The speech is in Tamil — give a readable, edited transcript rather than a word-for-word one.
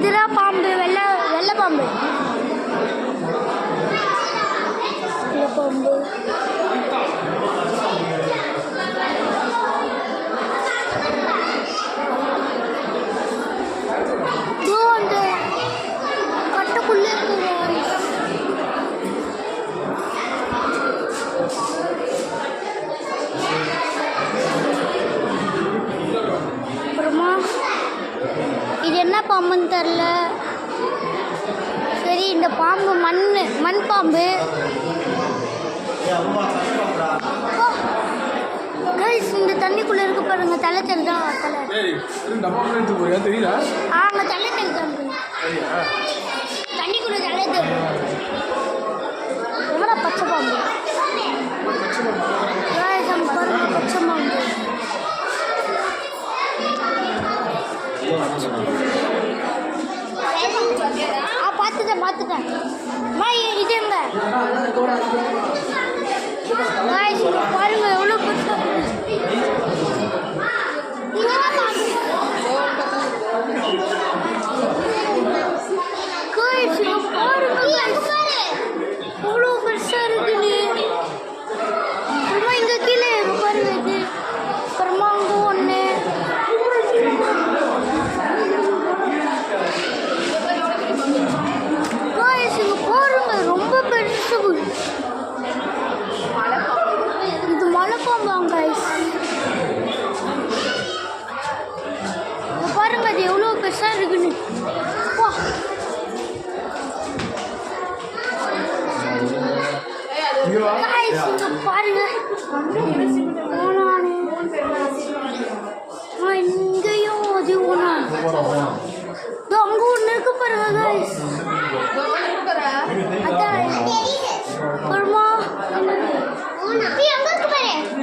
அதுதான் பாம்பு, வெள்ளை பாம்பு. பாம்பு அந்த கட்டைக்குள்ளே இருக்கு. அப்புறமா இது என்ன பாம்புன்னு தெரில. சரி, இந்த பாம்பு மண் பாம்பு. இந்த தண்ணிக்குள்ள இருக்கு பாருங்க, தலை தெரியுதா? அங்கே தலை தெரியுது, தண்ணிக்குள்ள தலை தெரியும். எவ்வளோ பச்சை பாம்பு, பச்சை பாம்பு. பார்த்துட்டேன். இது எங்க பாருங்க, எவ்வளோ எவ்வளோ பெருசா இருக்குன்னு. அப்புறமா இங்க கீழே பாருங்க, இது அப்புறமா அங்க ஒண்ணு. பாருங்க, ரொம்ப பெருசு. இது மலைப்பாம்பாங்க. பாருங்க, அது எவ்வளோ பெருசா இருக்குன்னு. பாருங்க, இங்கேயும் அது ஒண்ணு, அங்க ஒண்ணு இருக்கு பாருங்க.